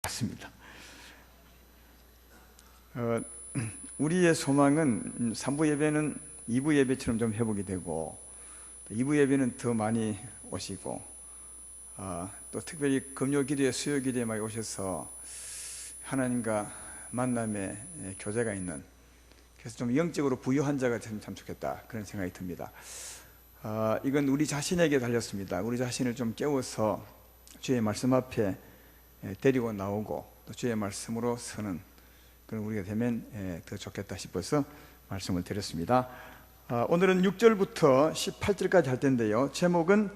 맞습니다. 우리의 소망은 3부 예배는 2부 예배처럼 좀 회복이 되고 2부 예배는 더 많이 오시고 또 특별히 금요 기도에 수요 기도에 많이 오셔서 하나님과 만남의 교제가 있는, 그래서 좀 영적으로 부유한 자가 되면 참 좋겠다, 그런 생각이 듭니다. 이건 우리 자신에게 달렸습니다. 우리 자신을 좀 깨워서 주의 말씀 앞에 데리고 나오고 또 주의 말씀으로 서는 그런 우리가 되면 더 좋겠다 싶어서 말씀을 드렸습니다. 오늘은 6절부터 18절까지 할 텐데요, 제목은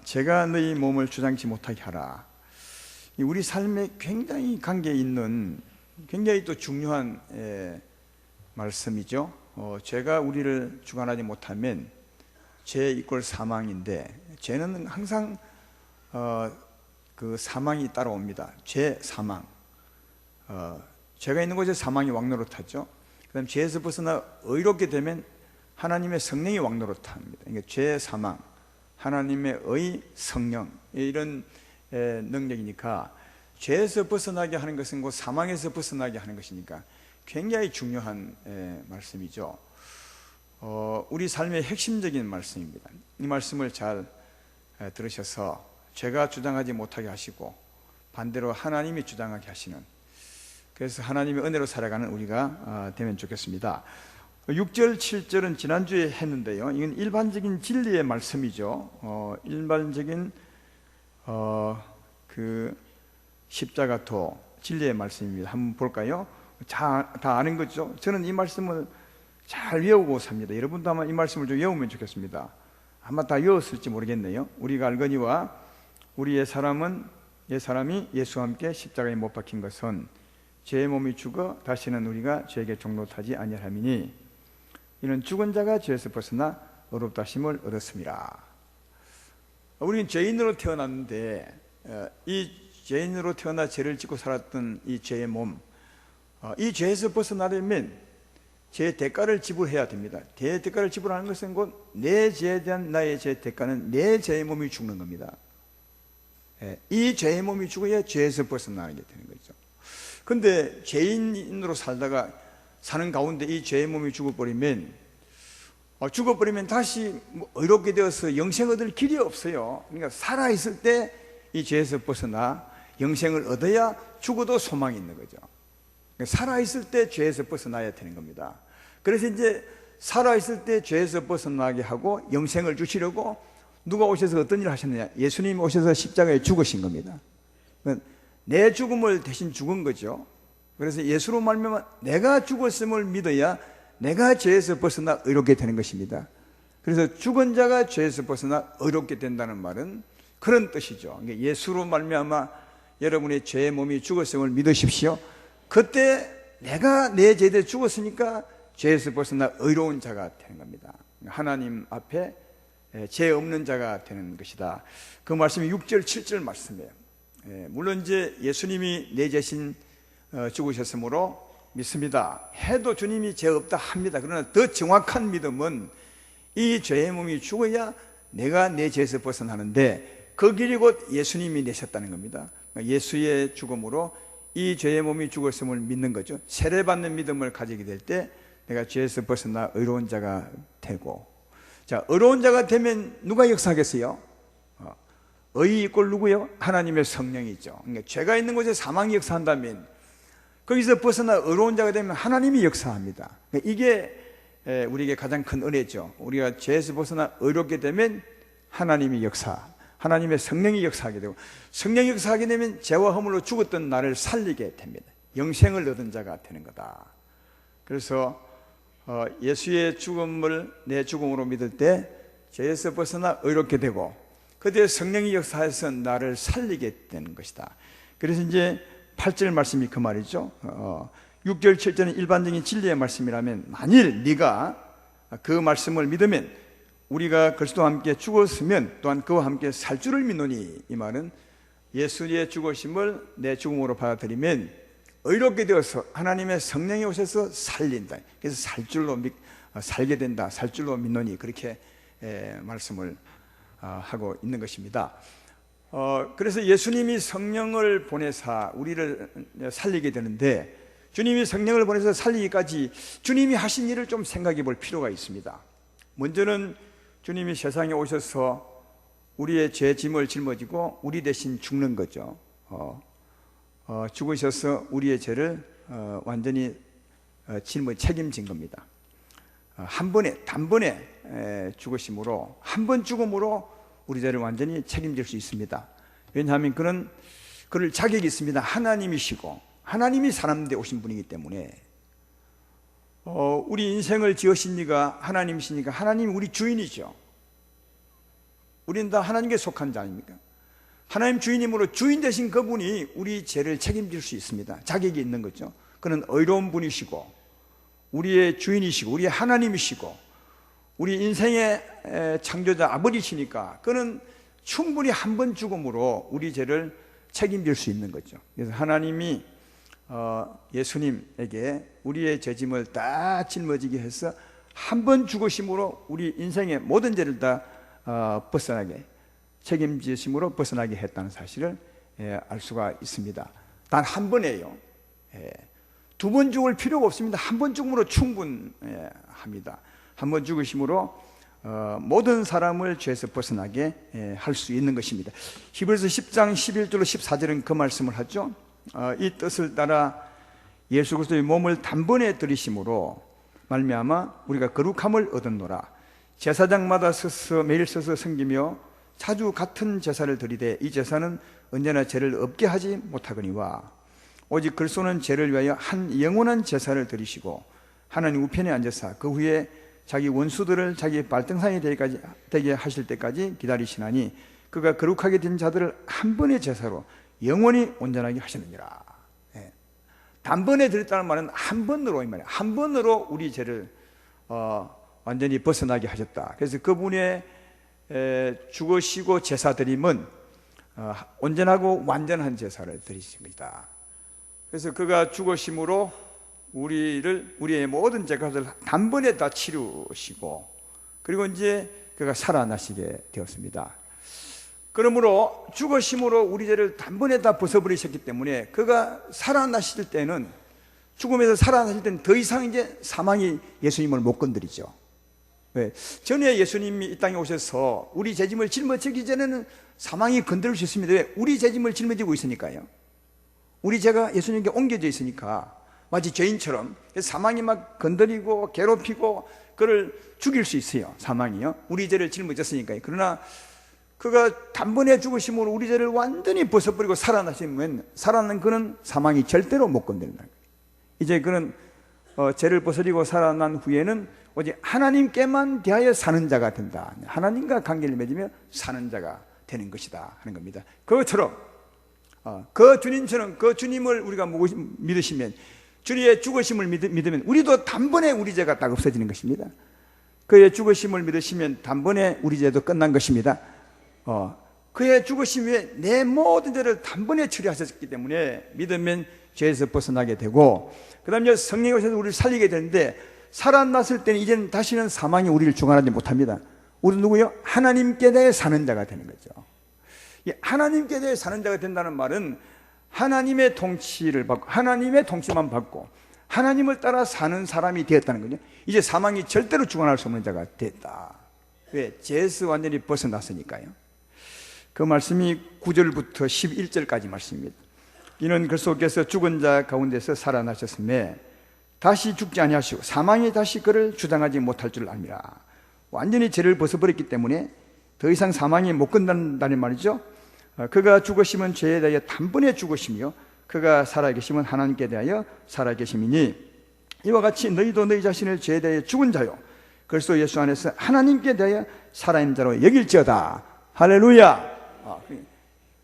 제가 너희 몸을 주장치 못하게 하라. 우리 삶에 굉장히 관계 있는, 굉장히 또 중요한 말씀이죠. 죄가 우리를 주관하지 못하면 죄 이꼴 사망인데, 죄는 항상 그 사망이 따라옵니다. 죄, 사망. 죄가 있는 곳에 사망이 왕노릇하죠. 그 다음 죄에서 벗어나 의롭게 되면 하나님의 성령이 왕노릇합니다. 그러니까 죄, 사망, 하나님의 의, 성령, 이런 능력이니까 죄에서 벗어나게 하는 것은 곧 사망에서 벗어나게 하는 것이니까 굉장히 중요한 말씀이죠. 우리 삶의 핵심적인 말씀입니다. 이 말씀을 잘 들으셔서 죄가 주장하지 못하게 하시고 반대로 하나님이 주장하게 하시는, 그래서 하나님의 은혜로 살아가는 우리가 되면 좋겠습니다. 6절, 7절은 지난주에 했는데요, 이건 일반적인 진리의 말씀이죠. 일반적인 그 십자가도 진리의 말씀입니다. 한번 볼까요? 다 아는 거죠. 저는 이 말씀을 잘 외우고 삽니다. 여러분도 아마 이 말씀을 좀 외우면 좋겠습니다. 아마 다 외웠을지 모르겠네요. 우리가 알거니와 우리의 사람이 예수와 함께 십자가에 못 박힌 것은 죄의 몸이 죽어 다시는 우리가 죄에게 종노하지 아니함이니 이는 죽은 자가 죄에서 벗어나 의롭다 하심을 얻었습니다. 우리는 죄인으로 태어났는데 이 죄인으로 태어나 죄를 짓고 살았던 이 죄의 몸, 이 죄에서 벗어나려면 죄의 대가를 지불해야 됩니다. 죄의 대가를 지불하는 것은 곧 내 죄에 대한 나의 죄의 대가는 내 죄의 몸이 죽는 겁니다. 이 죄의 몸이 죽어야 죄에서 벗어나게 되는 거죠. 근데 죄인으로 살다가 사는 가운데 이 죄의 몸이 죽어버리면 다시 의롭게 되어서 영생 얻을 길이 없어요. 그러니까 살아있을 때 이 죄에서 벗어나 영생을 얻어야 죽어도 소망이 있는 거죠. 그러니까 살아있을 때 죄에서 벗어나야 되는 겁니다. 그래서 이제 살아있을 때 죄에서 벗어나게 하고 영생을 주시려고 누가 오셔서 어떤 일을 하셨느냐, 예수님이 오셔서 십자가에 죽으신 겁니다. 내 죽음을 대신 죽은 거죠. 그래서 예수로 말미암아 내가 죽었음을 믿어야 내가 죄에서 벗어나 의롭게 되는 것입니다. 그래서 죽은 자가 죄에서 벗어나 의롭게 된다는 말은 그런 뜻이죠. 예수로 말미암아 여러분의 죄의 몸이 죽었음을 믿으십시오. 그때 내가 내 죄에 대해 죽었으니까 죄에서 벗어나 의로운 자가 되는 겁니다. 하나님 앞에 죄 없는 자가 되는 것이다. 그 말씀이 6절, 7절 말씀이에요. 물론 이제 예수님이 내 대신 죽으셨으므로 믿습니다 해도 주님이 죄 없다 합니다. 그러나 더 정확한 믿음은 이 죄의 몸이 죽어야 내가 내 죄에서 벗어나는데 그 길이 곧 예수님이 내셨다는 겁니다. 예수의 죽음으로 이 죄의 몸이 죽었음을 믿는 거죠. 세례받는 믿음을 가지게 될 때 내가 죄에서 벗어나 의로운 자가 되고, 자, 의로운 자가 되면 누가 역사하겠어요? 의 이꼴 누구요? 하나님의 성령이죠. 그러니까 죄가 있는 곳에 사망이 역사한다면 거기서 벗어나 의로운 자가 되면 하나님이 역사합니다. 그러니까 이게 우리에게 가장 큰 은혜죠. 우리가 죄에서 벗어나 의롭게 되면 하나님이 하나님의 성령이 역사하게 되고, 성령이 역사하게 되면 죄와 허물로 죽었던 나를 살리게 됩니다. 영생을 얻은 자가 되는 거다. 그래서 예수의 죽음을 내 죽음으로 믿을 때 죄에서 벗어나 의롭게 되고 그때 성령이 역사해서 나를 살리게 되는 것이다. 그래서 이제 8절 말씀이 그 말이죠. 6절, 7절은 일반적인 진리의 말씀이라면 만일 네가 그 말씀을 믿으면 우리가 그리스도와 함께 죽었으면 또한 그와 함께 살 줄을 믿노니, 이 말은 예수의 죽으심을 내 죽음으로 받아들이면 의롭게 되어서 하나님의 성령이 오셔서 살린다. 그래서 살게 된다. 살 줄로 믿노니, 그렇게 말씀을 하고 있는 것입니다. 그래서 예수님이 성령을 보내사 우리를 살리게 되는데, 주님이 성령을 보내서 살리기까지 주님이 하신 일을 좀 생각해 볼 필요가 있습니다. 먼저는 주님이 세상에 오셔서 우리의 죄 짐을 짊어지고 우리 대신 죽는 거죠. 죽으셔서 우리의 죄를 완전히 책임진 겁니다. 한 번에, 단번에 죽으심으로, 한 번 죽음으로 우리 죄를 완전히 책임질 수 있습니다. 왜냐하면 그럴 자격이 있습니다. 하나님이시고 하나님이 사람 되 오신 분이기 때문에. 우리 인생을 지으신 이가 하나님이시니까 하나님이 우리 주인이죠. 우리는 다 하나님께 속한 자 아닙니까? 하나님 주인이므로 주인 되신 그분이 우리 죄를 책임질 수 있습니다. 자격이 있는 거죠. 그는 의로운 분이시고 우리의 주인이시고 우리의 하나님이시고 우리 인생의 창조자 아버지시니까 그는 충분히 한 번 죽음으로 우리 죄를 책임질 수 있는 거죠. 그래서 하나님이 예수님에게 우리의 죄짐을 다 짊어지게 해서 한 번 죽으심으로 우리 인생의 모든 죄를 다 벗어나게, 책임지심으로 벗어나게 했다는 사실을 알 수가 있습니다. 단 한 번이에요. 두 번 죽을 필요가 없습니다. 한 번 죽음으로 충분합니다. 한 번 죽으심으로 모든 사람을 죄에서 벗어나게 할 수 있는 것입니다. 히브리서 10장 11절로 14절은 그 말씀을 하죠. 이 뜻을 따라 예수 그리스도의 몸을 단번에 들이심으로 말미암아 우리가 거룩함을 얻었노라. 제사장마다 매일 서서 섬기며 자주 같은 제사를 드리되 이 제사는 언제나 죄를 없게 하지 못하거니와 오직 그리스도는 죄를 위하여 한 영원한 제사를 드리시고 하나님 우편에 앉으사 그 후에 자기 원수들을 자기 발등상이 되게 하실 때까지 기다리시나니 그가 거룩하게 된 자들을 한 번의 제사로 영원히 온전하게 하시느니라. 단번에 드렸다는 말은 한 번으로, 이 말이에요. 한 번으로 우리 죄를 완전히 벗어나게 하셨다. 그래서 그분의 죽으시고 제사 드림은 온전하고 완전한 제사를 드리십니다. 그래서 그가 죽으심으로 우리의 모든 죄값을 단번에 다 치르시고 그리고 이제 그가 살아나시게 되었습니다. 그러므로 죽으심으로 우리 죄를 단번에 다 벗어버리셨기 때문에 그가 살아나실 때는, 죽음에서 살아나실 때는 더 이상 이제 사망이 예수님을 못 건드리죠. 왜? 전에 예수님이 이 땅에 오셔서 우리 죄짐을 짊어지기 전에는 사망이 건드릴 수 있습니다. 왜? 우리 죄짐을 짊어지고 있으니까요. 우리 죄가 예수님께 옮겨져 있으니까 마치 죄인처럼 사망이 막 건드리고 괴롭히고 그를 죽일 수 있어요. 사망이요. 우리 죄를 짊어졌으니까요. 그러나 그가 단번에 죽으심으로 우리 죄를 완전히 벗어버리고 살아나시면 살아난 그는 사망이 절대로 못 건드린다. 이제 그는 죄를 벗어버리고 살아난 후에는 오직 하나님께만 대하여 사는 자가 된다. 하나님과 관계를 맺으며 사는 자가 되는 것이다 하는 겁니다. 그것처럼 그 주님처럼 그 주님을 우리가 믿으시면, 주의 죽으심을 믿으면 우리도 단번에 우리 죄가 딱 없어지는 것입니다. 그의 죽으심을 믿으시면 단번에 우리 죄도 끝난 것입니다. 그의 죽으심 위에 내 모든 죄를 단번에 처리하셨기 때문에 믿으면 죄에서 벗어나게 되고, 그 다음에 성령이 오셔서 우리를 살리게 되는데, 살아났을 때는 이제는 다시는 사망이 우리를 중환하지 못합니다. 우리는 누구요? 하나님께 대해 사는 자가 되는 거죠. 하나님께 대해 사는 자가 된다는 말은 하나님의 통치를 받고 하나님의 통치만 받고 하나님을 따라 사는 사람이 되었다는 거죠. 이제 사망이 절대로 중환할 수 없는 자가 됐다. 왜? 죄에서 완전히 벗어났으니까요. 그 말씀이 9절부터 11절까지 말씀입니다. 이는 그리스도께서 죽은 자 가운데서 살아나셨음에 다시 죽지 아니하시고 사망이 다시 그를 주장하지 못할 줄 압니다. 완전히 죄를 벗어버렸기 때문에 더 이상 사망이 못 건든다는 말이죠. 그가 죽으시면 죄에 대하여 단번에 죽으시며 그가 살아계시면 하나님께 대하여 살아계심이니 이와 같이 너희도 너희 자신을 죄에 대하여 죽은 자요 그리스도 예수 안에서 하나님께 대하여 살아있는 자로 여길지어다. 할렐루야.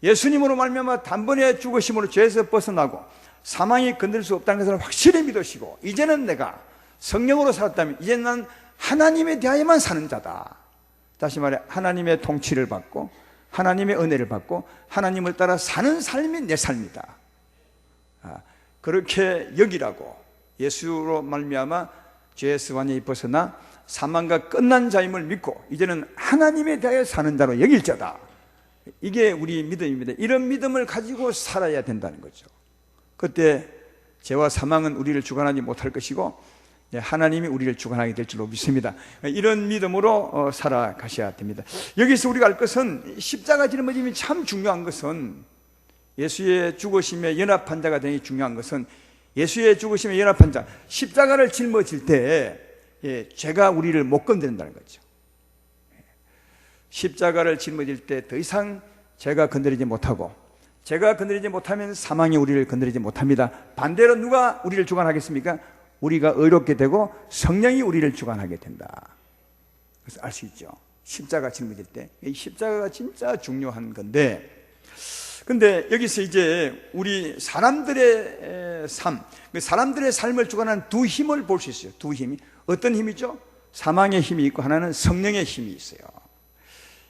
예수님으로 말미암아 단번에 죽으심으로 죄에서 벗어나고 사망이 건들 수 없다는 것을 확실히 믿으시고, 이제는 내가 성령으로 살았다면 이제는 난 하나님에 대하여만 사는 자다. 다시 말해 하나님의 통치를 받고 하나님의 은혜를 받고 하나님을 따라 사는 삶이 내 삶이다. 그렇게 여기라고 예수로 말미암아 죄에서 완전히 벗어나 사망과 끝난 자임을 믿고 이제는 하나님에 대하여 사는 자로 여길 자다. 이게 우리 믿음입니다. 이런 믿음을 가지고 살아야 된다는 거죠. 그때 죄와 사망은 우리를 주관하지 못할 것이고 하나님이 우리를 주관하게 될 줄로 믿습니다. 이런 믿음으로 살아가셔야 됩니다. 여기서 우리가 알 것은 십자가 짊어짐이 참 중요한 것은, 예수의 죽으심에 연합한 자가 되는 게 중요한 것은, 예수의 죽으심에 연합한 자, 십자가를 짊어질 때 죄가 우리를 못 건드린다는 거죠. 십자가를 짊어질 때 더 이상 죄가 건드리지 못하고, 죄가 건드리지 못하면 사망이 우리를 건드리지 못합니다. 반대로 누가 우리를 주관하겠습니까? 우리가 의롭게 되고 성령이 우리를 주관하게 된다. 그래서 알 수 있죠. 십자가 짊어질 때 이 십자가가 진짜 중요한 건데, 근데 여기서 이제 우리 사람들의 삶, 사람들의 삶을 주관하는 두 힘을 볼 수 있어요. 두 힘이 어떤 힘이죠? 사망의 힘이 있고 하나는 성령의 힘이 있어요.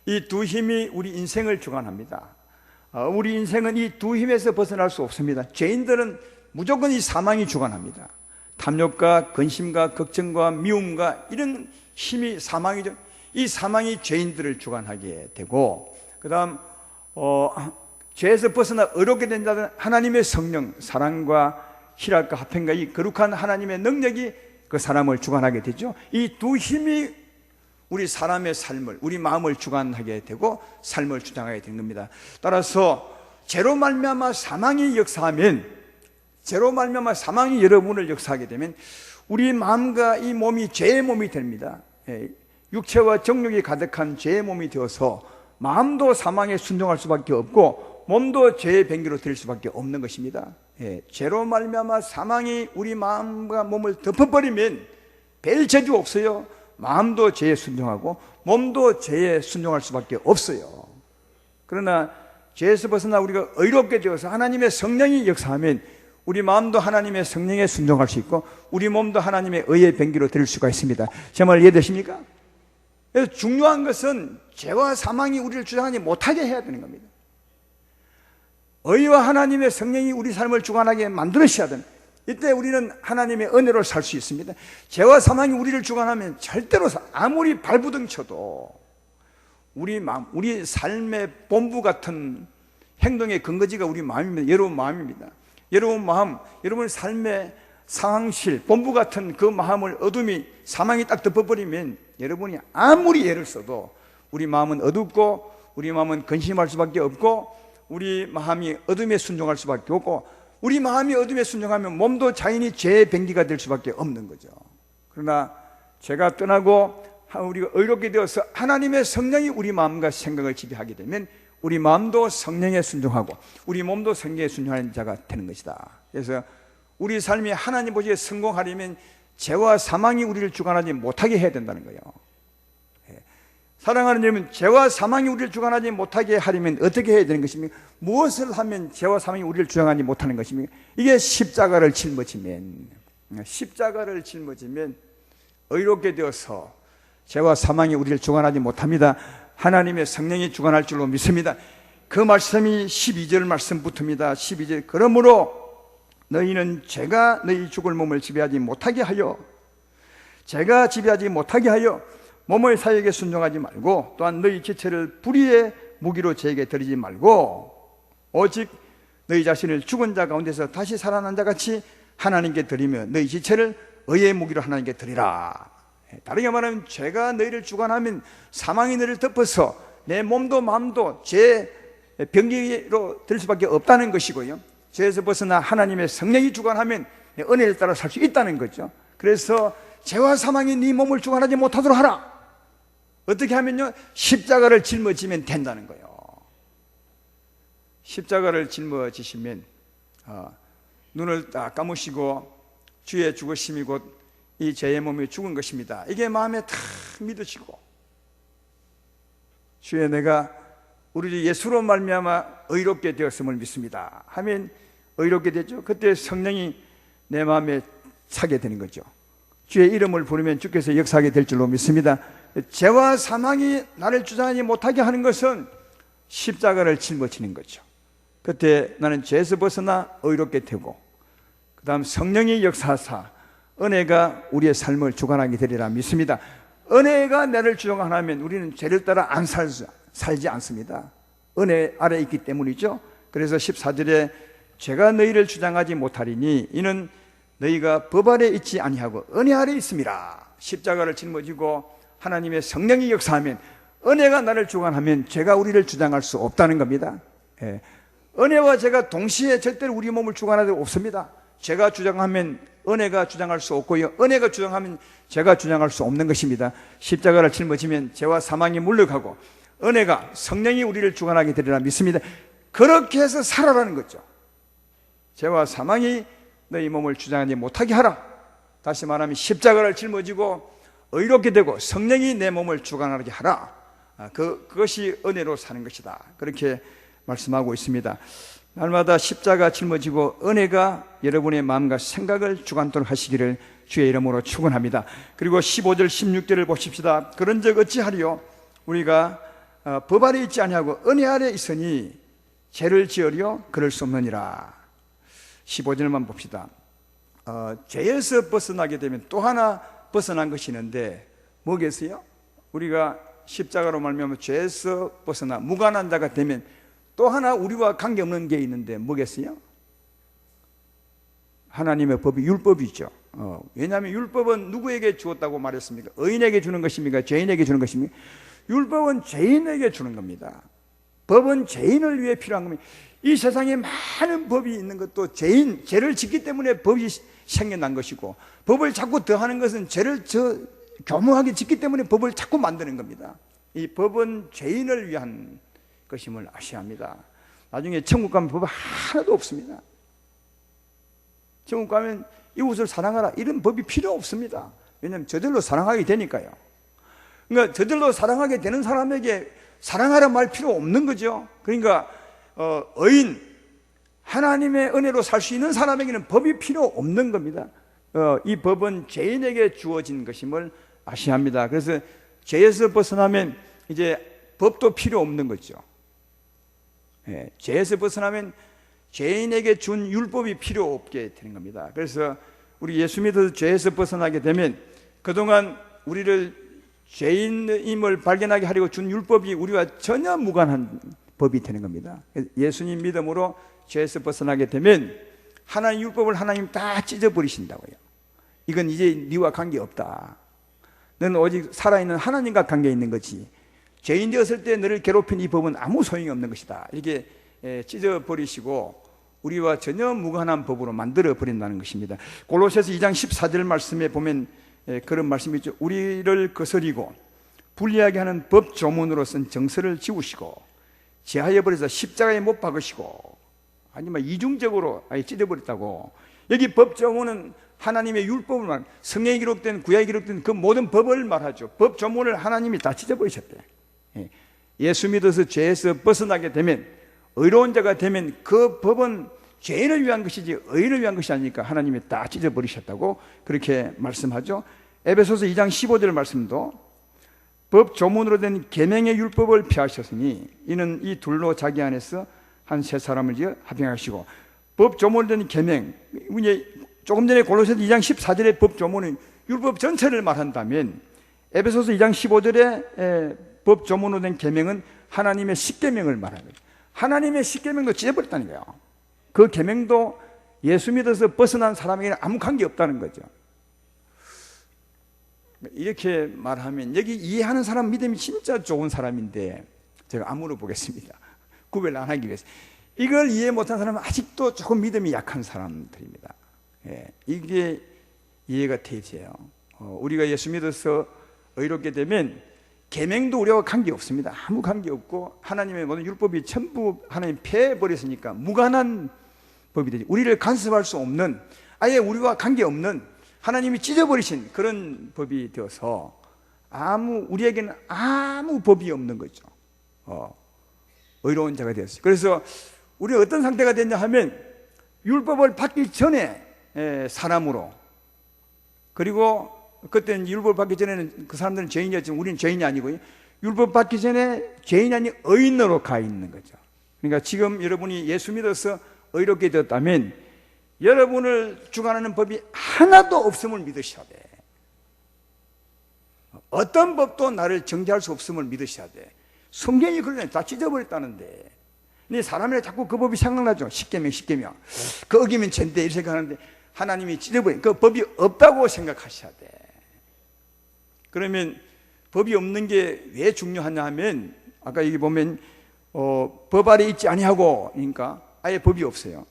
이 두 힘이 우리 인생을 주관합니다. 우리 인생은 이 두 힘에서 벗어날 수 없습니다. 죄인들은 무조건 이 사망이 주관합니다. 탐욕과 근심과 걱정과 미움과 이런 힘이 사망이죠. 이 사망이 죄인들을 주관하게 되고, 그 다음 죄에서 벗어나 의롭게 된 자들은 하나님의 성령, 사랑과 희락과 화평과 이 거룩한 하나님의 능력이 그 사람을 주관하게 되죠. 이 두 힘이 우리 사람의 삶을, 우리 마음을 주관하게 되고 삶을 주장하게 된 겁니다. 따라서 죄로 말미암아 사망이 역사하면, 죄로 말미암아 사망이 여러분을 역사하게 되면 우리 마음과 이 몸이 죄의 몸이 됩니다. 육체와 정욕이 가득한 죄의 몸이 되어서 마음도 사망에 순종할 수밖에 없고 몸도 죄의 병기로 될 수밖에 없는 것입니다. 죄로 말미암아 사망이 우리 마음과 몸을 덮어버리면 별 죄도 없어요. 마음도 죄에 순종하고 몸도 죄에 순종할 수밖에 없어요. 그러나 죄에서 벗어나 우리가 의롭게 되어서 하나님의 성령이 역사하면 우리 마음도 하나님의 성령에 순종할 수 있고 우리 몸도 하나님의 의의 병기로 될 수가 있습니다. 제 말 이해되십니까? 그래서 중요한 것은 죄와 사망이 우리를 주장하지 못하게 해야 되는 겁니다. 의와 하나님의 성령이 우리 삶을 주관하게 만들어셔야 됩니다. 이때 우리는 하나님의 은혜로 살 수 있습니다. 죄와 사망이 우리를 주관하면 절대로 아무리 발부둥 쳐도 우리 마음, 우리 삶의 본부 같은 행동의 근거지가 우리 마음입니다. 여러분 마음입니다. 여러분 마음, 여러분 삶의 상황실, 본부 같은 그 마음을 어둠이, 사망이 딱 덮어버리면 여러분이 아무리 애를 써도 우리 마음은 어둡고 우리 마음은 근심할 수밖에 없고 우리 마음이 어둠에 순종할 수밖에 없고 우리 마음이 어둠에 순종하면 몸도 자연히 죄의 병기가 될 수밖에 없는 거죠. 그러나 죄가 떠나고 우리가 의롭게 되어서 하나님의 성령이 우리 마음과 생각을 지배하게 되면 우리 마음도 성령에 순종하고 우리 몸도 성령에 순종하는 자가 되는 것이다. 그래서 우리 삶이 하나님 보시기에 성공하려면 죄와 사망이 우리를 주관하지 못하게 해야 된다는 거예요. 사랑하는 여러분, 죄와 사망이 우리를 주관하지 못하게 하려면 어떻게 해야 되는 것입니까? 무엇을 하면 죄와 사망이 우리를 주관하지 못하는 것입니까? 이게 십자가를 짊어지면, 십자가를 짊어지면 의롭게 되어서 죄와 사망이 우리를 주관하지 못합니다. 하나님의 성령이 주관할 줄로 믿습니다. 그 말씀이 12절 말씀부터입니다. 12절, 그러므로 너희는 죄가 너희 죽을 몸을 지배하지 못하게 하여, 죄가 지배하지 못하게 하여 몸을 사역에 순종하지 말고 또한 너희 지체를 불의의 무기로 죄에게 드리지 말고 오직 너희 자신을 죽은 자 가운데서 다시 살아난 자 같이 하나님께 드리며 너희 지체를 의의 무기로 하나님께 드리라. 다르게 말하면 죄가 너희를 주관하면 사망이 너희를 덮어서 내 몸도 마음도 죄의 병기로 될 수밖에 없다는 것이고요, 죄에서 벗어나 하나님의 성령이 주관하면 내 은혜를 따라 살 수 있다는 거죠. 그래서 죄와 사망이 네 몸을 주관하지 못하도록 하라. 어떻게 하면요? 십자가를 짊어지면 된다는 거예요. 십자가를 짊어지시면 눈을 딱 감으시고 주의 죽으심이 곧 이 죄의 몸이 죽은 것입니다. 이게 마음에 탁 믿으시고 주의 내가 우리 주 예수로 말미암아 의롭게 되었음을 믿습니다 하면 의롭게 되죠. 그때 성령이 내 마음에 차게 되는 거죠. 주의 이름을 부르면 주께서 역사하게 될 줄로 믿습니다. 죄와 사망이 나를 주장하지 못하게 하는 것은 십자가를 짊어지는 거죠. 그때 나는 죄에서 벗어나 의롭게 되고 그 다음 성령이 역사하사 은혜가 우리의 삶을 주관하게 되리라 믿습니다. 은혜가 나를 주관하면 우리는 죄를 따라 안 살지 않습니다. 은혜 아래 있기 때문이죠. 그래서 14절에 제가 너희를 주장하지 못하리니 이는 너희가 법 아래 있지 아니하고 은혜 아래 있음이라. 십자가를 짊어지고 하나님의 성령이 역사하면, 은혜가 나를 주관하면 죄가 우리를 주장할 수 없다는 겁니다. 예. 은혜와 죄가 동시에 절대로 우리 몸을 주관할 수 없습니다. 죄가 주장하면 은혜가 주장할 수 없고요, 은혜가 주장하면 죄가 주장할 수 없는 것입니다. 십자가를 짊어지면 죄와 사망이 물러가고 은혜가, 성령이 우리를 주관하게 되리라 믿습니다. 그렇게 해서 살아라는 거죠. 죄와 사망이 너희 몸을 주장하지 못하게 하라. 다시 말하면 십자가를 짊어지고 의롭게 되고 성령이 내 몸을 주관하게 하라. 그것이 은혜로 사는 것이다. 그렇게 말씀하고 있습니다. 날마다 십자가 짊어지고 은혜가 여러분의 마음과 생각을 주관토록 하시기를 주의 이름으로 축원합니다. 그리고 15절 16절을 보십시다. 그런즉 어찌하리요? 우리가 법 아래 있지 아니하고 은혜 아래 있으니 죄를 지으려 그럴 수 없느니라. 15절만 봅시다. 죄에서 벗어나게 되면 또 하나 벗어난 것이 있는데 뭐겠어요? 우리가 십자가로 말미암아 죄에서 벗어나 무관한 자가 되면 또 하나 우리와 관계없는 게 있는데 뭐겠어요? 하나님의 법이 율법이죠. 왜냐하면 율법은 누구에게 주었다고 말했습니까? 의인에게 주는 것입니까? 죄인에게 주는 것입니까? 율법은 죄인에게 주는 겁니다. 법은 죄인을 위해 필요한 겁니다. 이 세상에 많은 법이 있는 것도 죄를 짓기 때문에 법이 생겨난 것이고, 법을 자꾸 더하는 것은 죄를 교묘하게 짓기 때문에 법을 자꾸 만드는 겁니다. 이 법은 죄인을 위한 것임을 아셔야 합니다. 나중에 천국 가면 법 하나도 없습니다. 천국 가면 이웃을 사랑하라 이런 법이 필요 없습니다. 왜냐하면 저절로 사랑하게 되니까요. 그러니까 저절로 사랑하게 되는 사람에게 사랑하라 말 필요 없는 거죠. 그러니까 의인, 하나님의 은혜로 살 수 있는 사람에게는 법이 필요 없는 겁니다. 이 법은 죄인에게 주어진 것임을 아셔야 합니다. 그래서 죄에서 벗어나면 이제 법도 필요 없는 거죠. 예, 죄에서 벗어나면 죄인에게 준 율법이 필요 없게 되는 겁니다. 그래서 우리 예수 믿어서 죄에서 벗어나게 되면 그동안 우리를 죄인임을 발견하게 하려고 준 율법이 우리와 전혀 무관한 법이 되는 겁니다. 예수님 믿음으로 죄에서 벗어나게 되면 하나님 율법을 하나님 다 찢어버리신다고요. 이건 이제 네와 관계없다. 너는 오직 살아있는 하나님과 관계 있는 거지. 죄인 되었을 때 너를 괴롭힌 이 법은 아무 소용이 없는 것이다. 이렇게 찢어버리시고 우리와 전혀 무관한 법으로 만들어버린다는 것입니다. 골로새서 2장 14절 말씀에 보면 그런 말씀이 있죠. 우리를 거스리고 불리하게 하는 법 조문으로 쓴 정서를 지우시고 제하여 버려서 십자가에 못 박으시고, 아니면 이중적으로 아예 찢어버렸다고. 여기 법 조문은 하나님의 율법을 말, 성경에 기록된, 구약에 기록된 그 모든 법을 말하죠. 법 조문을 하나님이 다 찢어버리셨대. 예수 믿어서 죄에서 벗어나게 되면, 의로운 자가 되면 그 법은 죄인을 위한 것이지 의인을 위한 것이 아니니까 하나님이 다 찢어버리셨다고 그렇게 말씀하죠. 에베소서 2장 15절 말씀도 법 조문으로 된 계명의 율법을 폐하셨으니 이는 이 둘로 자기 안에서 한 세 사람을 지어 합병하시고. 법 조문으로 된 계명, 조금 전에 골로새서 2장 14절의 법 조문은 율법 전체를 말한다면 에베소서 2장 15절의 법 조문으로 된 계명은 하나님의 십계명을 말하는 거예요. 하나님의 십계명도 찢어버렸다는 거예요. 그 계명도 예수 믿어서 벗어난 사람에게는 아무 관계 없다는 거죠. 이렇게 말하면 여기 이해하는 사람 믿음이 진짜 좋은 사람인데 제가 아무로 보겠습니다. 구별 안 하기 위해서. 이걸 이해 못한 사람은 아직도 조금 믿음이 약한 사람들입니다. 이게 이해가 되세요. 우리가 예수 믿어서 의롭게 되면 계명도 우리와 관계 없습니다. 아무 관계 없고 하나님의 모든 율법이 전부 하나님 폐해버렸으니까 무관한 법이 되지. 우리를 간섭할 수 없는, 아예 우리와 관계 없는, 하나님이 찢어버리신 그런 법이 되어서 우리에게는 아무 법이 없는 거죠. 의로운 자가 되었어요. 그래서 우리가 어떤 상태가 됐냐 하면 율법을 받기 전에 사람으로, 그리고 그때는 율법 받기 전에는 그 사람들은 죄인이었지만 우리는 죄인이 아니고요, 율법 받기 전에 죄인이 아닌 의인으로 가 있는 거죠. 그러니까 지금 여러분이 예수 믿어서 의롭게 되었다면 여러분을 주관하는 법이 하나도 없음을 믿으셔야 돼. 어떤 법도 나를 정죄할 수 없음을 믿으셔야 돼. 성경이 그러네. 다 찢어버렸다는데. 근데 사람이 자꾸 그 법이 생각나죠. 십계명, 십계명. 그 어기면 죄인데 이렇게 생각하는데 하나님이 찢어버린 그 법이 없다고 생각하셔야 돼. 그러면 법이 없는 게 왜 중요하냐 하면 아까 여기 보면 법 아래 있지 아니하고 그러니까 아예 법이 없어요.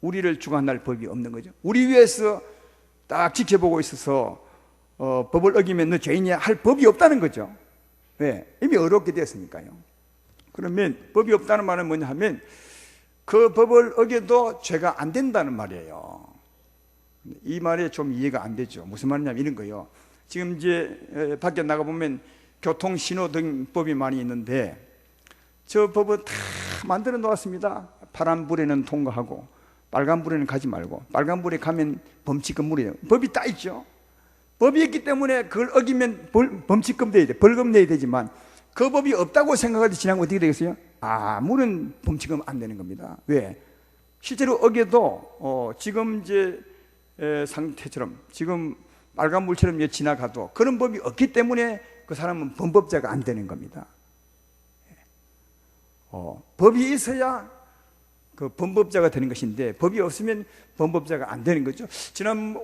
우리를 주관할 법이 없는 거죠. 우리 위해서 딱 지켜보고 있어서 법을 어기면 너 죄인이야 할 법이 없다는 거죠. 왜? 이미 어렵게 되었으니까요. 그러면 법이 없다는 말은 뭐냐 하면 그 법을 어겨도 죄가 안 된다는 말이에요. 이 말에 좀 이해가 안 되죠. 무슨 말이냐면 이런 거예요. 지금 이제 밖에 나가보면 교통신호등 법이 많이 있는데 저 법은 다 만들어 놓았습니다. 파란불에는 통과하고 빨간불에는 가지 말고 빨간불에 가면 범칙금물이에요. 법이 다 있죠. 법이 있기 때문에 그걸 어기면 범칙금 내야 돼. 벌금 내야 되지만 그 법이 없다고 생각할 때 지나면 어떻게 되겠어요? 아무런 범칙금 안 되는 겁니다. 왜? 실제로 어겨도 지금 이제 상태처럼 지금 빨간불처럼 지나가도 그런 법이 없기 때문에 그 사람은 범법자가 안 되는 겁니다. 법이 있어야 그 범법자가 되는 것인데 법이 없으면 범법자가 안 되는 거죠. 지난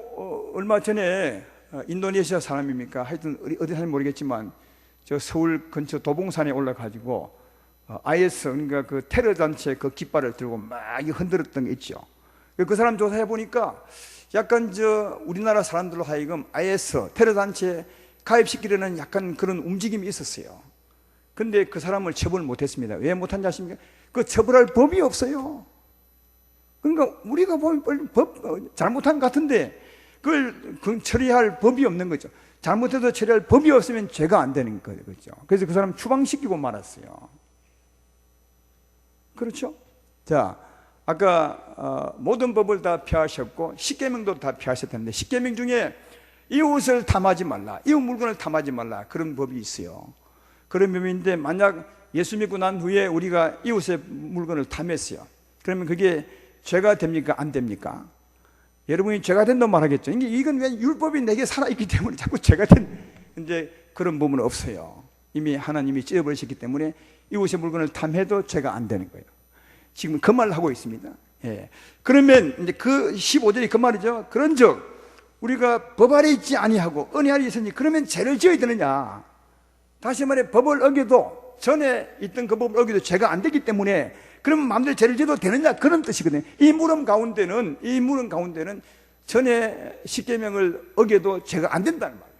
얼마 전에 인도네시아 사람입니까? 하여튼 어디 사람인지 모르겠지만 저 서울 근처 도봉산에 올라가지고 IS 그러니까 그 테러 단체 그 깃발을 들고 막 흔들었던 게 있죠. 그 사람 조사해 보니까 약간 저 우리나라 사람들로 하여금 IS 테러 단체 가입시키려는 약간 그런 움직임이 있었어요. 근데 그 사람을 처벌 못했습니다. 왜 못한지 아십니까? 그 처벌할 법이 없어요. 그러니까 우리가 보면 법 잘못한 것 같은데 그걸 처리할 법이 없는 거죠. 잘못해도 처리할 법이 없으면 죄가 안 되는 거죠. 그래서 그 사람 추방시키고 말았어요. 그렇죠? 자, 아까 모든 법을 다 피하셨고 십계명도 다 피하셨는데 십계명 중에 이웃을 탐하지 말라, 이웃 물건을 탐하지 말라 그런 법이 있어요. 그런 법인데 만약 예수 믿고 난 후에 우리가 이웃의 물건을 탐했어요. 그러면 그게 죄가 됩니까? 안 됩니까? 여러분이 죄가 된다고 말하겠죠. 이건 왜 율법이 내게 살아있기 때문에 자꾸 죄가 근데 그런 부분은 없어요. 이미 하나님이 찢어버리셨기 때문에 이웃의 물건을 탐해도 죄가 안 되는 거예요. 지금 그 말을 하고 있습니다. 예. 그러면 이제 그 15절이 그 말이죠. 그런즉 우리가 법 아래 있지 아니하고 은혜 아래 있으니 그러면 죄를 지어야 되느냐? 다시 말해 법을 어겨도 전에 있던 그 법을 어겨도 죄가 안 되기 때문에 그러면 마음대로 죄를 지어도 되느냐? 그런 뜻이거든요. 이 물음 가운데는 전에 십계명을 어겨도 죄가 안 된다는 말이에요.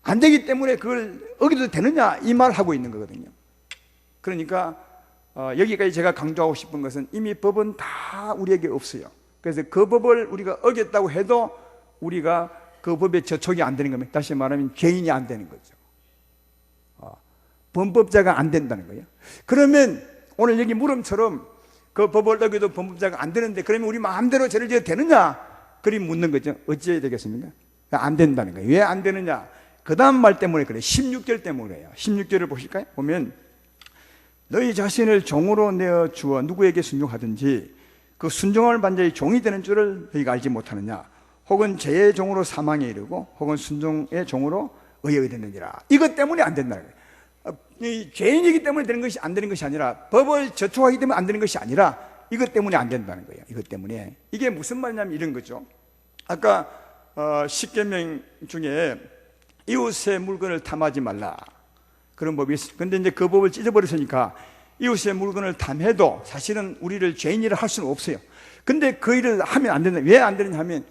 안 되기 때문에 그걸 어겨도 되느냐? 이 말을 하고 있는 거거든요. 그러니까 여기까지 제가 강조하고 싶은 것은 이미 법은 다 우리에게 없어요. 그래서 그 법을 우리가 어겼다고 해도 우리가 그 법에 저촉이 안 되는 겁니다. 다시 말하면 죄인이 안 되는 거죠. 범법자가 안 된다는 거예요. 그러면 오늘 여기 물음처럼 그 법을 어겨도 범법자가 안 되는데 그러면 우리 마음대로 죄를 지어도 되느냐? 그리 묻는 거죠. 어찌해야 되겠습니까? 안 된다는 거예요. 왜 안 되느냐? 그 다음 말 때문에 그래요. 16절 때문에 그래요. 16절을 보실까요? 보면 너희 자신을 종으로 내어 주어 누구에게 순종하든지 그 순종을 받는 자의 종이 되는 줄을 너희가 알지 못하느냐? 혹은 죄의 종으로 사망에 이르고 혹은 순종의 종으로 의에 이르느니라. 이것 때문에 안 된다는 거예요. 죄인이기 때문에 되는 것이 안 되는 것이 아니라 법을 저촉하기 때문에 안 되는 것이 아니라 이것 때문에 안 된다는 거예요. 이것 때문에. 이게 무슨 말이냐면 이런 거죠. 아까 십계명 중에 이웃의 물건을 탐하지 말라 그런 법이 있어요. 근데 이제 그 법을 찢어버렸으니까 이웃의 물건을 탐해도 사실은 우리를 죄인이라 할 수는 없어요. 근데 그 일을 하면 안 된다. 왜 안 되느냐 하면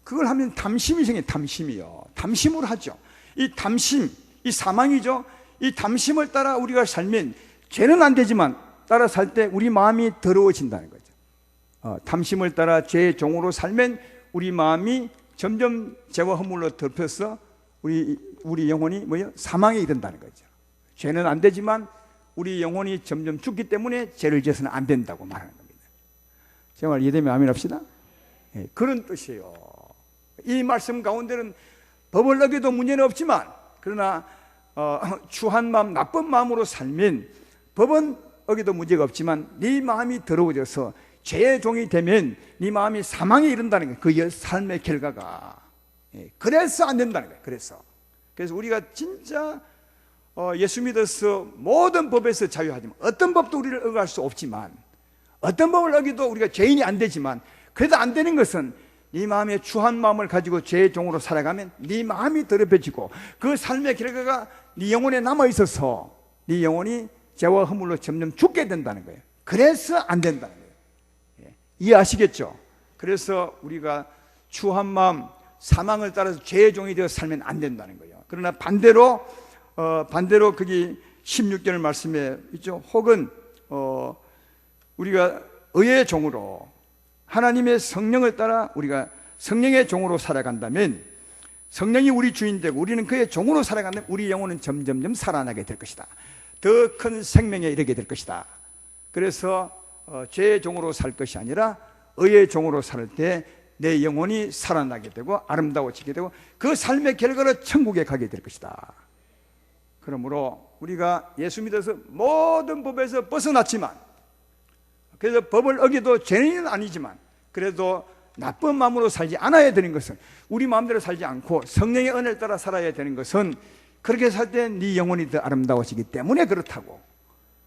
그걸 하면 담심이 생겨요. 담심이요. 담심으로 하죠. 이 담심, 이 사망이죠. 이 담심을 따라 우리가 살면 죄는 안 되지만 따라 살 때 우리 마음이 더러워진다는 거죠. 담심을 따라 죄의 종으로 살면 우리 마음이 점점 죄와 허물로 덮여서 우리 영혼이 사망에 이른다는 거죠. 죄는 안 되지만 우리 영혼이 점점 죽기 때문에 죄를 지어서는 안 된다고 말하는 겁니다. 제 말 이해되면 아멘 합시다. 네, 그런 뜻이에요. 이 말씀 가운데는 법을 어겨도 문제는 없지만 그러나 추한 마음, 나쁜 마음으로 살면 법은 어겨도 문제가 없지만 네 마음이 더러워져서 죄의 종이 되면 네 마음이 사망에 이른다는 거예요. 그 삶의 결과가. 그래서 안 된다는 거예요. 그래서 우리가 진짜 예수 믿어서 모든 법에서 자유하지만 어떤 법도 우리를 어겨갈 수 없지만 어떤 법을 어기도 우리가 죄인이 안 되지만 그래도 안 되는 것은 네 마음에 추한 마음을 가지고 죄의 종으로 살아가면 네 마음이 더럽혀지고 그 삶의 결과가 네 영혼에 남아있어서 네 영혼이 죄와 허물로 점점 죽게 된다는 거예요. 그래서 안 된다는 거예요. 이해하시겠죠? 그래서 우리가 추한 마음, 사망을 따라서 죄의 종이 되어 살면 안 된다는 거예요. 그러나 반대로 거기 16절 말씀에 있죠. 혹은 우리가 의의 종으로 하나님의 성령을 따라 우리가 성령의 종으로 살아간다면 성령이 우리 주인 되고 우리는 그의 종으로 살아간다면 우리 영혼은 점점점 살아나게 될 것이다. 더 큰 생명에 이르게 될 것이다. 그래서 죄의 종으로 살 것이 아니라 의의 종으로 살 때 내 영혼이 살아나게 되고 아름다워지게 되고 그 삶의 결과로 천국에 가게 될 것이다. 그러므로 우리가 예수 믿어서 모든 법에서 벗어났지만 그래서 법을 어기도 죄인은 아니지만 그래도 나쁜 마음으로 살지 않아야 되는 것은 우리 마음대로 살지 않고 성령의 은혜를 따라 살아야 되는 것은 그렇게 살 때 네 영혼이 더 아름다워지기 때문에 그렇다고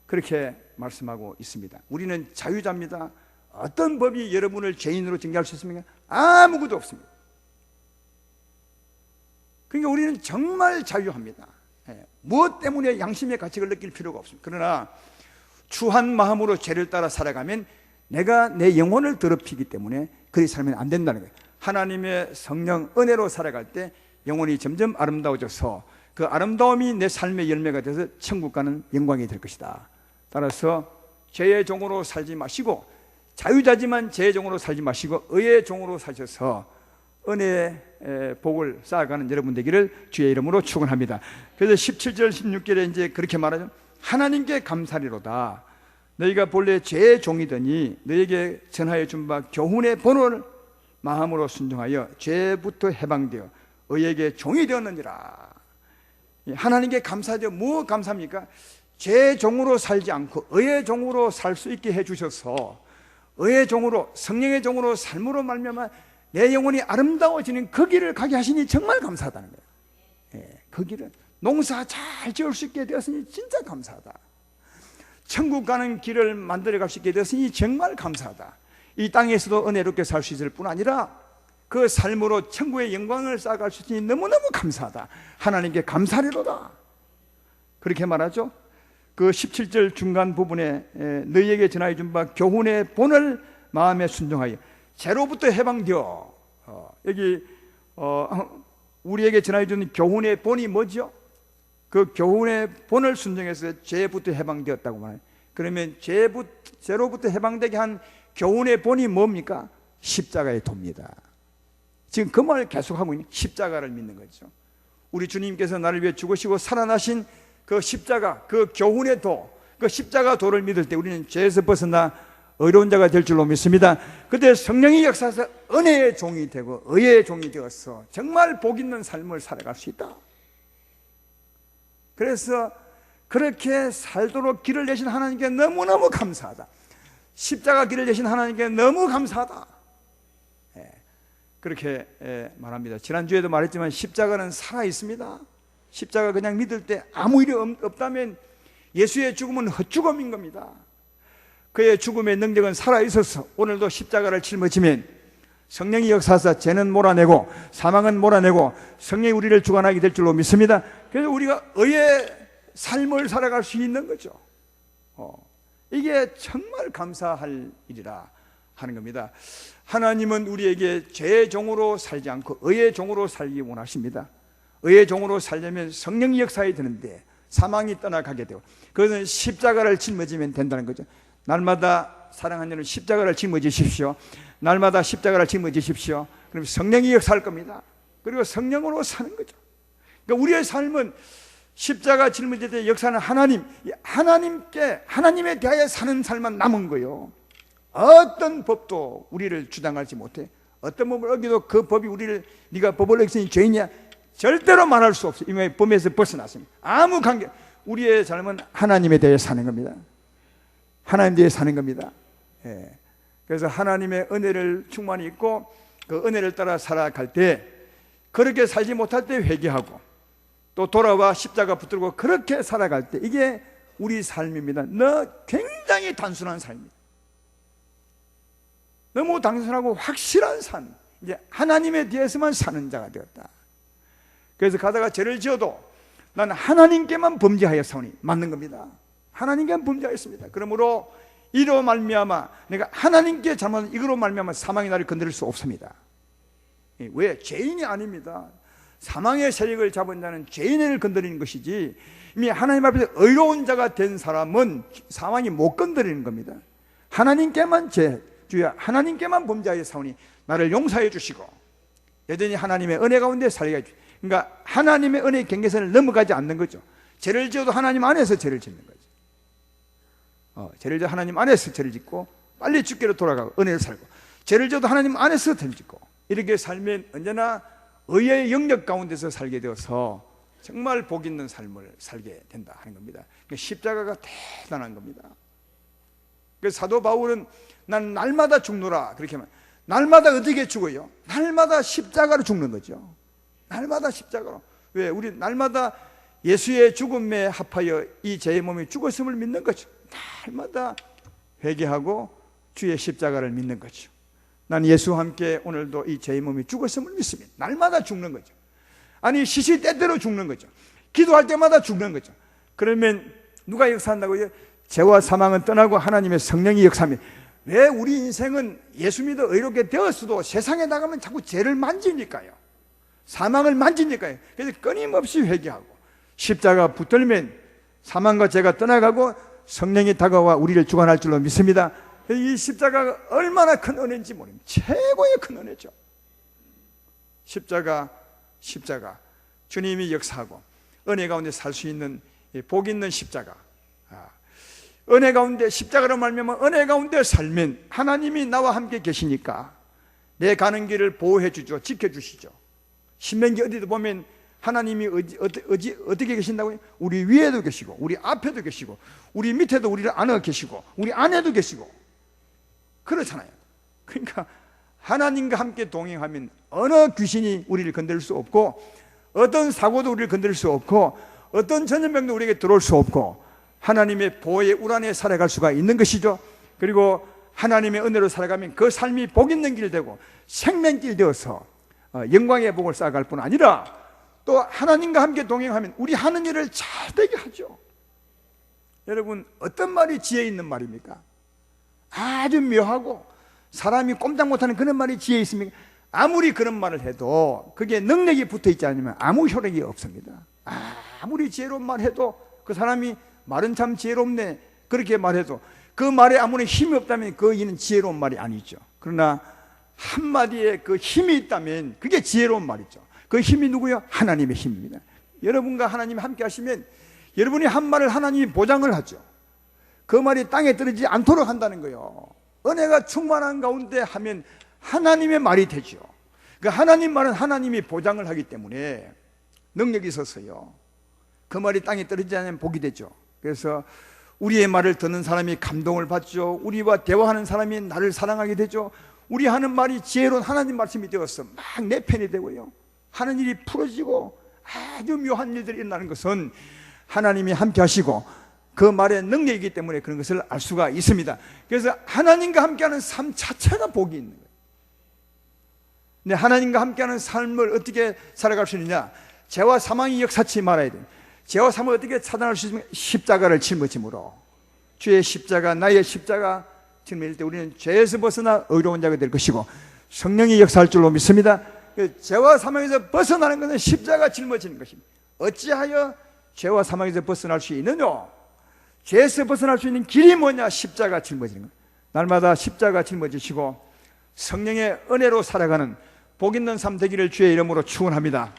그렇게 말씀하고 있습니다. 우리는 자유자입니다. 어떤 법이 여러분을 죄인으로 징계할 수 있습니까? 아무것도 없습니다. 그러니까 우리는 정말 자유합니다. 무엇 때문에 양심의 가책을 느낄 필요가 없습니다. 그러나 추한 마음으로 죄를 따라 살아가면 내가 내 영혼을 더럽히기 때문에 그리 살면 안 된다는 거예요. 하나님의 성령 은혜로 살아갈 때 영혼이 점점 아름다워져서 그 아름다움이 내 삶의 열매가 돼서 천국 가는 영광이 될 것이다. 따라서 죄의 종으로 살지 마시고 자유자지만 죄의 종으로 살지 마시고 의의 종으로 사셔서 은혜의 복을 쌓아가는 여러분 되기를 주의 이름으로 축원합니다. 그래서 17절 16절에 이제 그렇게 말하죠. 하나님께 감사리로다. 너희가 본래 죄의 종이더니 너희에게 전하여 준 바 교훈의 본을 마음으로 순종하여 죄부터 해방되어 의에게 종이 되었느니라. 하나님께 감사하죠. 무엇 감사합니까? 죄의 종으로 살지 않고 의의 종으로 살 수 있게 해주셔서 의의 종으로 성령의 종으로 삶으로 말미암아 내 영혼이 아름다워지는 그 길을 가게 하시니 정말 감사하다는 거예요. 그 길은 농사 잘 지을 수 있게 되었으니 진짜 감사하다. 천국 가는 길을 만들어 갈 수 있게 되었으니 정말 감사하다. 이 땅에서도 은혜롭게 살 수 있을 뿐 아니라 그 삶으로 천국의 영광을 쌓아갈 수 있으니 너무너무 감사하다. 하나님께 감사리로다. 그렇게 말하죠. 그 17절 중간 부분에 너희에게 전하여 준 바 교훈의 본을 마음에 순종하여 죄로부터 해방되어 여기 우리에게 전하여 준 교훈의 본이 뭐죠? 그 교훈의 본을 순종해서 죄부터 해방되었다고 말해요. 그러면 죄로부터 해방되게 한 교훈의 본이 뭡니까? 십자가의 도입니다. 지금 그 말을 계속하고 있는 십자가를 믿는 거죠. 우리 주님께서 나를 위해 죽으시고 살아나신 그 십자가, 그 교훈의 도, 그 십자가 도를 믿을 때 우리는 죄에서 벗어나 의로운 자가 될 줄로 믿습니다. 그때 성령이 역사해서 은혜의 종이 되고 의의 종이 되어서 정말 복 있는 삶을 살아갈 수 있다. 그래서 그렇게 살도록 길을 내신 하나님께 너무너무 감사하다. 십자가 길을 내신 하나님께 너무 감사하다. 그렇게 말합니다. 지난주에도 말했지만 십자가는 살아있습니다. 십자가 그냥 믿을 때 아무 일이 없다면 예수의 죽음은 헛죽음인 겁니다. 그의 죽음의 능력은 살아있어서 오늘도 십자가를 짊어지면 성령이 역사하사 죄는 몰아내고 사망은 몰아내고 성령이 우리를 주관하게 될 줄로 믿습니다. 그래서 우리가 의의 삶을 살아갈 수 있는 거죠. 이게 정말 감사할 일이라 하는 겁니다. 하나님은 우리에게 죄의 종으로 살지 않고 의의 종으로 살기 원하십니다. 의의 종으로 살려면 성령이 역사해야 되는데 사망이 떠나가게 되고 그것은 십자가를 짊어지면 된다는 거죠. 날마다 사랑하는 여러분 십자가를 짊어지십시오. 날마다 십자가를 짊어지십시오. 그럼 성령이 역사할 겁니다. 그리고 성령으로 사는 거죠. 그러니까 우리의 삶은 십자가 짊어질 때 역사는 하나님에 대하여 사는 삶만 남은 거예요. 어떤 법도 우리를 주장하지 못해. 어떤 법을 어기도 그 법이 우리를 네가 법을 어겼으니 죄인이야 절대로 말할 수 없어요. 이미 범에서 벗어났습니다. 아무 관계. 우리의 삶은 하나님에 대해 사는 겁니다. 하나님에 대해 사는 겁니다. 그래서 하나님의 은혜를 충만히 있고 그 은혜를 따라 살아갈 때 그렇게 살지 못할 때 회개하고 또 돌아와 십자가 붙들고 그렇게 살아갈 때 이게 우리 삶입니다. 굉장히 단순한 삶입니다. 너무 단순하고 확실한 삶. 이제 하나님에 대해서만 사는 자가 되었다. 그래서 가다가 죄를 지어도 나는 하나님께만 범죄하였사오니 맞는 겁니다. 하나님께만 범죄하였습니다. 그러므로 이로 말미암아 내가 하나님께 잘못한 이거로 말미암아 사망이 나를 건드릴 수 없습니다. 왜? 죄인이 아닙니다. 사망의 세력을 잡은 자는 죄인을 건드리는 것이지, 이미 하나님 앞에서 의로운 자가 된 사람은 사망이 못 건드리는 겁니다. 하나님께만 주여 하나님께만 범죄하였사오니 나를 용서해 주시고 여전히 하나님의 은혜 가운데 살게 해주시고, 그러니까 하나님의 은혜의 경계선을 넘어가지 않는 거죠. 죄를 지어도 하나님 안에서 죄를 짓는 거죠. 죄를 지어 하나님 안에서 죄를 짓고 빨리 죽기로 돌아가고 은혜를 살고, 죄를 지어도 하나님 안에서 죄를 짓고, 이렇게 살면 언제나 의의 영역 가운데서 살게 되어서 정말 복 있는 삶을 살게 된다 하는 겁니다. 그러니까 십자가가 대단한 겁니다. 그래서 사도 바울은 난 날마다 죽노라 그렇게 하면, 날마다 어떻게 죽어요? 날마다 십자가로 죽는 거죠. 날마다 십자가로. 왜? 우리 날마다 예수의 죽음에 합하여 이 제 몸이 죽었음을 믿는 거죠. 날마다 회개하고 주의 십자가를 믿는 거죠. 난 예수와 함께 오늘도 이 제 몸이 죽었음을 믿습니다. 날마다 죽는 거죠. 아니 시시때때로 죽는 거죠. 기도할 때마다 죽는 거죠. 그러면 누가 역사한다고요? 죄와 사망은 떠나고 하나님의 성령이 역사합니다. 왜? 우리 인생은 예수 믿어 의롭게 되었어도 세상에 나가면 자꾸 죄를 만지니까요. 사망을 만지니까요. 그래서 끊임없이 회개하고 십자가 붙들면 사망과 죄가 떠나가고 성령이 다가와 우리를 주관할 줄로 믿습니다. 이 십자가가 얼마나 큰 은혜인지 모릅니다. 최고의 큰 은혜죠. 십자가 주님이 역사하고 은혜 가운데 살 수 있는 복 있는 십자가. 은혜 가운데 십자가로 말미암아 은혜 가운데 살면 하나님이 나와 함께 계시니까 내 가는 길을 보호해 주죠. 지켜주시죠. 신명기 어디도 보면 하나님이 어떻게 계신다고요? 우리 위에도 계시고 우리 앞에도 계시고 우리 밑에도 우리를 안에 계시고 우리 안에도 계시고 그렇잖아요. 그러니까 하나님과 함께 동행하면 어느 귀신이 우리를 건드릴 수 없고 어떤 사고도 우리를 건드릴 수 없고 어떤 전염병도 우리에게 들어올 수 없고 하나님의 보호의 울 안에 살아갈 수가 있는 것이죠. 그리고 하나님의 은혜로 살아가면 그 삶이 복 있는 길 되고 생명길 되어서 영광의 복을 쌓아갈 뿐 아니라 또 하나님과 함께 동행하면 우리 하는 일을 잘 되게 하죠. 여러분 어떤 말이 지혜 있는 말입니까? 아주 묘하고 사람이 꼼짝 못하는 그런 말이 지혜 있습니까? 아무리 그런 말을 해도 그게 능력이 붙어있지 않으면 아무 효력이 없습니다. 아무리 지혜로운 말 해도 그 사람이 말은 참 지혜롭네 그렇게 말해도 그 말에 아무리 힘이 없다면 그 이는 지혜로운 말이 아니죠. 그러나 한마디에 그 힘이 있다면 그게 지혜로운 말이죠. 그 힘이 누구요? 하나님의 힘입니다. 여러분과 하나님이 함께 하시면 여러분이 한 말을 하나님이 보장을 하죠. 그 말이 땅에 떨어지지 않도록 한다는 거예요. 은혜가 충만한 가운데 하면 하나님의 말이 되죠. 그 하나님 말은 하나님이 보장을 하기 때문에 능력이 있어서요. 그 말이 땅에 떨어지지 않으면 복이 되죠. 그래서 우리의 말을 듣는 사람이 감동을 받죠. 우리와 대화하는 사람이 나를 사랑하게 되죠. 우리 하는 말이 지혜로운 하나님 말씀이 되어서 막 내 편이 되고요. 하는 일이 풀어지고 아주 묘한 일들이 일어나는 것은 하나님이 함께 하시고 그 말의 능력이기 때문에 그런 것을 알 수가 있습니다. 그래서 하나님과 함께하는 삶 자체가 복이 있는 거예요. 근데 하나님과 함께하는 삶을 어떻게 살아갈 수 있느냐? 죄와 사망이 역사치 말아야 돼요. 죄와 사망을 어떻게 차단할 수 있으면 십자가를 짊어짐으로 주의 십자가 나의 십자가 짊어질 때 우리는 죄에서 벗어나 의로운 자가 될 것이고 성령이 역사할 줄로 믿습니다. 죄와 사망에서 벗어나는 것은 십자가 짊어지는 것입니다. 어찌하여 죄와 사망에서 벗어날 수 있느냐? 죄에서 벗어날 수 있는 길이 뭐냐? 십자가 짊어지는 것. 날마다 십자가 짊어지시고 성령의 은혜로 살아가는 복 있는 삶 되기를 주의 이름으로 축원합니다.